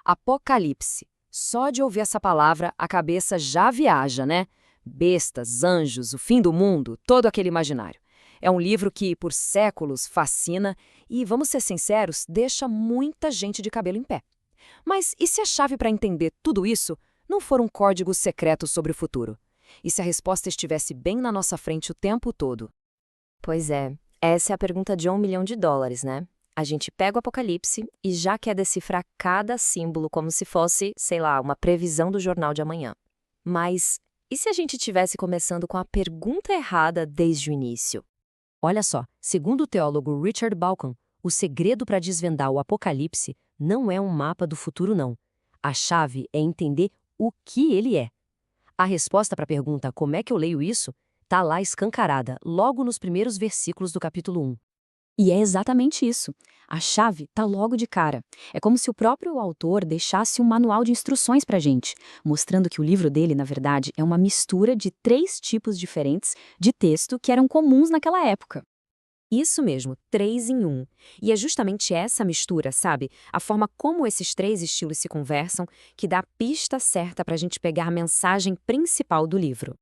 Apocalipse. Só de ouvir essa palavra, a cabeça já viaja, né? Bestas, anjos, o fim do mundo, todo aquele imaginário. É um livro que, por séculos, fascina e, vamos ser sinceros, deixa muita gente de cabelo em pé. Mas e se a chave para entender tudo isso não for um código secreto sobre o futuro? E se a resposta estivesse bem na nossa frente o tempo todo? Pois é, essa é a pergunta de US$ 1 milhão, né? A gente pega o Apocalipse e já quer decifrar cada símbolo como se fosse, sei lá, uma previsão do jornal de amanhã. Mas e se a gente tivesse começando com a pergunta errada desde o início? Olha só, segundo o teólogo Richard Bauckham, o segredo para desvendar o Apocalipse não é um mapa do futuro, não. A chave é entender o que ele é. A resposta para a pergunta como é que eu leio isso está lá escancarada, logo nos primeiros versículos do capítulo 1. E é exatamente isso. A chave tá logo de cara. É como se o próprio autor deixasse um manual de instruções pra gente, mostrando que o livro dele, na verdade, é uma mistura de 3 tipos diferentes de texto que eram comuns naquela época. Isso mesmo, 3 em 1. E é justamente essa mistura, sabe? A forma como esses 3 estilos se conversam que dá a pista certa para a gente pegar a mensagem principal do livro.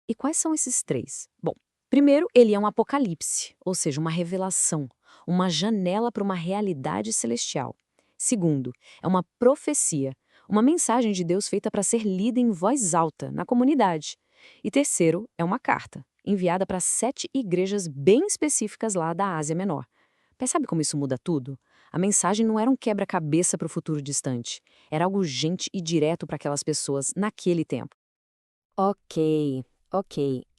E quais são esses 3? Bom, primeiro, ele é um apocalipse, ou seja, uma revelação, uma janela para uma realidade celestial. Segundo, é uma profecia, uma mensagem de Deus feita para ser lida em voz alta na comunidade. E terceiro, é uma carta, enviada para 7 igrejas bem específicas lá da Ásia Menor. Percebe como isso muda tudo? A mensagem não era um quebra-cabeça para o futuro distante, era algo urgente e direto para aquelas pessoas naquele tempo. Ok,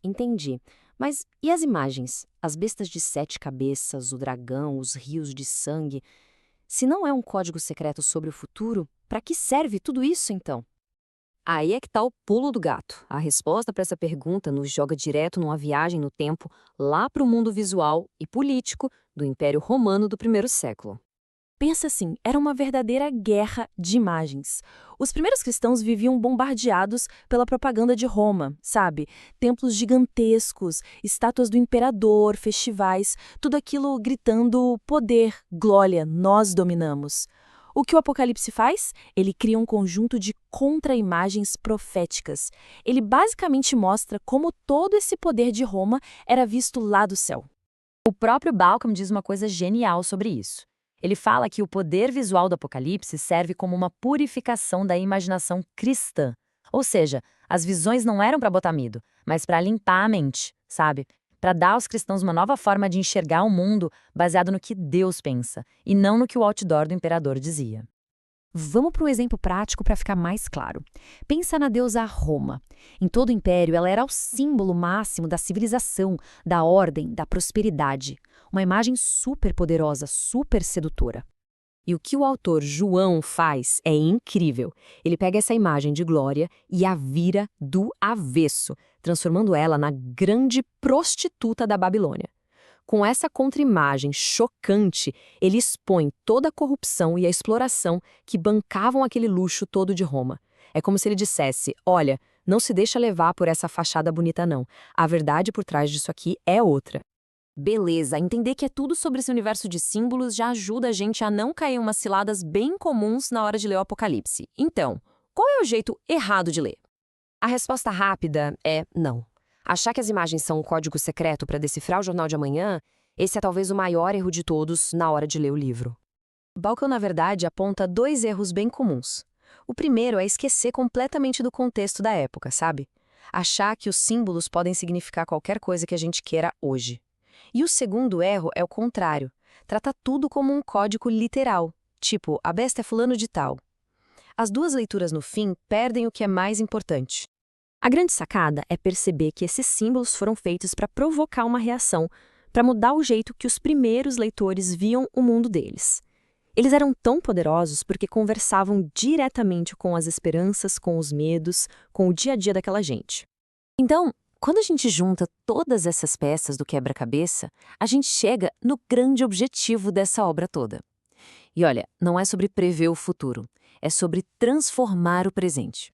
entendi. Mas e as imagens? As bestas de 7 cabeças, o dragão, os rios de sangue? Se não é um código secreto sobre o futuro, para que serve tudo isso então? Aí é que está o pulo do gato. A resposta para essa pergunta nos joga direto numa viagem no tempo lá para o mundo visual e político do Império Romano do primeiro século. Pensa assim, era uma verdadeira guerra de imagens. Os primeiros cristãos viviam bombardeados pela propaganda de Roma, sabe? Templos gigantescos, estátuas do imperador, festivais, tudo aquilo gritando poder, glória, nós dominamos. O que o Apocalipse faz? Ele cria um conjunto de contra-imagens proféticas. Ele basicamente mostra como todo esse poder de Roma era visto lá do céu. O próprio Bauckham diz uma coisa genial sobre isso. Ele fala que o poder visual do Apocalipse serve como uma purificação da imaginação cristã. Ou seja, as visões não eram para botar medo, mas para limpar a mente, sabe? Para dar aos cristãos uma nova forma de enxergar o mundo baseado no que Deus pensa, e não no que o outdoor do imperador dizia. Vamos para um exemplo prático para ficar mais claro. Pensa na deusa Roma. Em todo o império, ela era o símbolo máximo da civilização, da ordem, da prosperidade. Uma imagem super poderosa, super sedutora. E o que o autor João faz é incrível. Ele pega essa imagem de glória e a vira do avesso, transformando ela na grande prostituta da Babilônia. Com essa contra-imagem chocante, ele expõe toda a corrupção e a exploração que bancavam aquele luxo todo de Roma. É como se ele dissesse, olha, não se deixa levar por essa fachada bonita não. A verdade por trás disso aqui é outra. Beleza, entender que é tudo sobre esse universo de símbolos já ajuda a gente a não cair em umas ciladas bem comuns na hora de ler o Apocalipse. Então, qual é o jeito errado de ler? A resposta rápida é não. Achar que as imagens são um código secreto para decifrar o jornal de amanhã, esse é talvez o maior erro de todos na hora de ler o livro. Bauckham, na verdade, aponta 2 erros bem comuns. O primeiro é esquecer completamente do contexto da época, sabe? Achar que os símbolos podem significar qualquer coisa que a gente queira hoje. E o segundo erro é o contrário. Trata tudo como um código literal, tipo, a besta é fulano de tal. As 2 leituras no fim perdem o que é mais importante. A grande sacada é perceber que esses símbolos foram feitos para provocar uma reação, para mudar o jeito que os primeiros leitores viam o mundo deles. Eles eram tão poderosos porque conversavam diretamente com as esperanças, com os medos, com o dia a dia daquela gente. Então, quando a gente junta todas essas peças do quebra-cabeça, a gente chega no grande objetivo dessa obra toda. E olha, não é sobre prever o futuro, é sobre transformar o presente.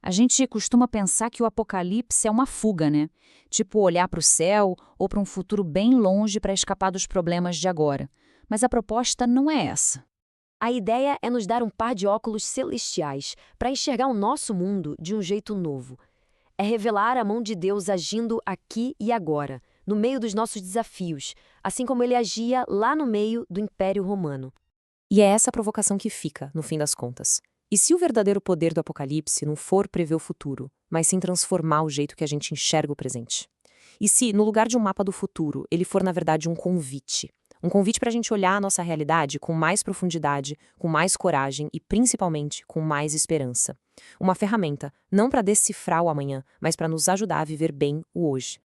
A gente costuma pensar que o Apocalipse é uma fuga, né? Tipo olhar para o céu ou para um futuro bem longe para escapar dos problemas de agora. Mas a proposta não é essa. A ideia é nos dar um par de óculos celestiais para enxergar o nosso mundo de um jeito novo. É revelar a mão de Deus agindo aqui e agora, no meio dos nossos desafios, assim como ele agia lá no meio do Império Romano. E é essa provocação que fica, no fim das contas. E se o verdadeiro poder do Apocalipse não for prever o futuro, mas sim transformar o jeito que a gente enxerga o presente? E se, no lugar de um mapa do futuro, ele for, na verdade, um convite? Um convite para a gente olhar a nossa realidade com mais profundidade, com mais coragem e, principalmente, com mais esperança. Uma ferramenta, não para decifrar o amanhã, mas para nos ajudar a viver bem o hoje.